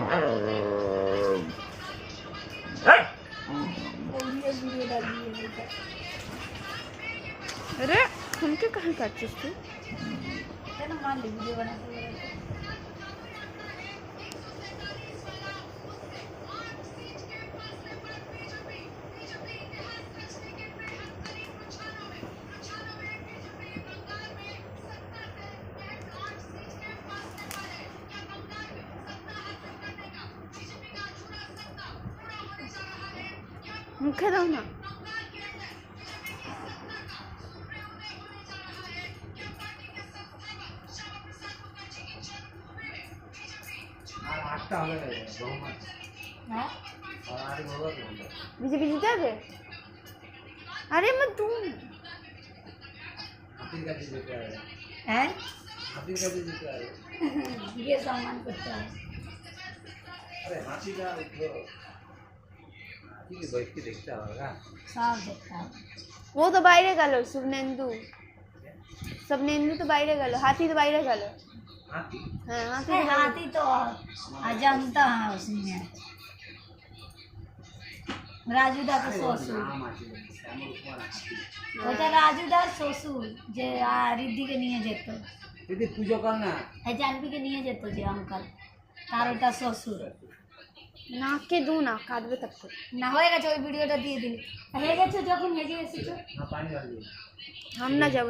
अरे हमके कहाँ काटছিস তুই? কেন মারলি ভিডিও বানাতে বানাতে? মুখে দাও না। হ্যাঁ ভিজে ভিজে যাবে? আরে मैं दूं। হ্যাঁ গিয়ে সম্মান করতে হবে। সব দেখতে হবে। वो तो বাইরে গেল শুভনেন্দু। শুভনেন্দু তো বাইরে গেল, হাতি তো বাইরে গেল। হ্যাঁ হাতি अरे हाथी तो अजंता है उसमें। রাজুদা তো শ্বশুর, ওটা রাজুদার শ্বশুর যে রিদ্ধিকে নিয়ে যেত, দিদি পুজো কর না। এই জানবিকে নিয়ে যেত যে অঙ্কল, তার ওটা শ্বশুর। নাকে দু না, কাঁদবে তারপর। না হয়ে গেছে, ওই ভিডিওটা দিয়ে দিলি। হয়ে গেছে যখন হেগে এসেছো। না পানি ঢাল দিই। हम ना जाओ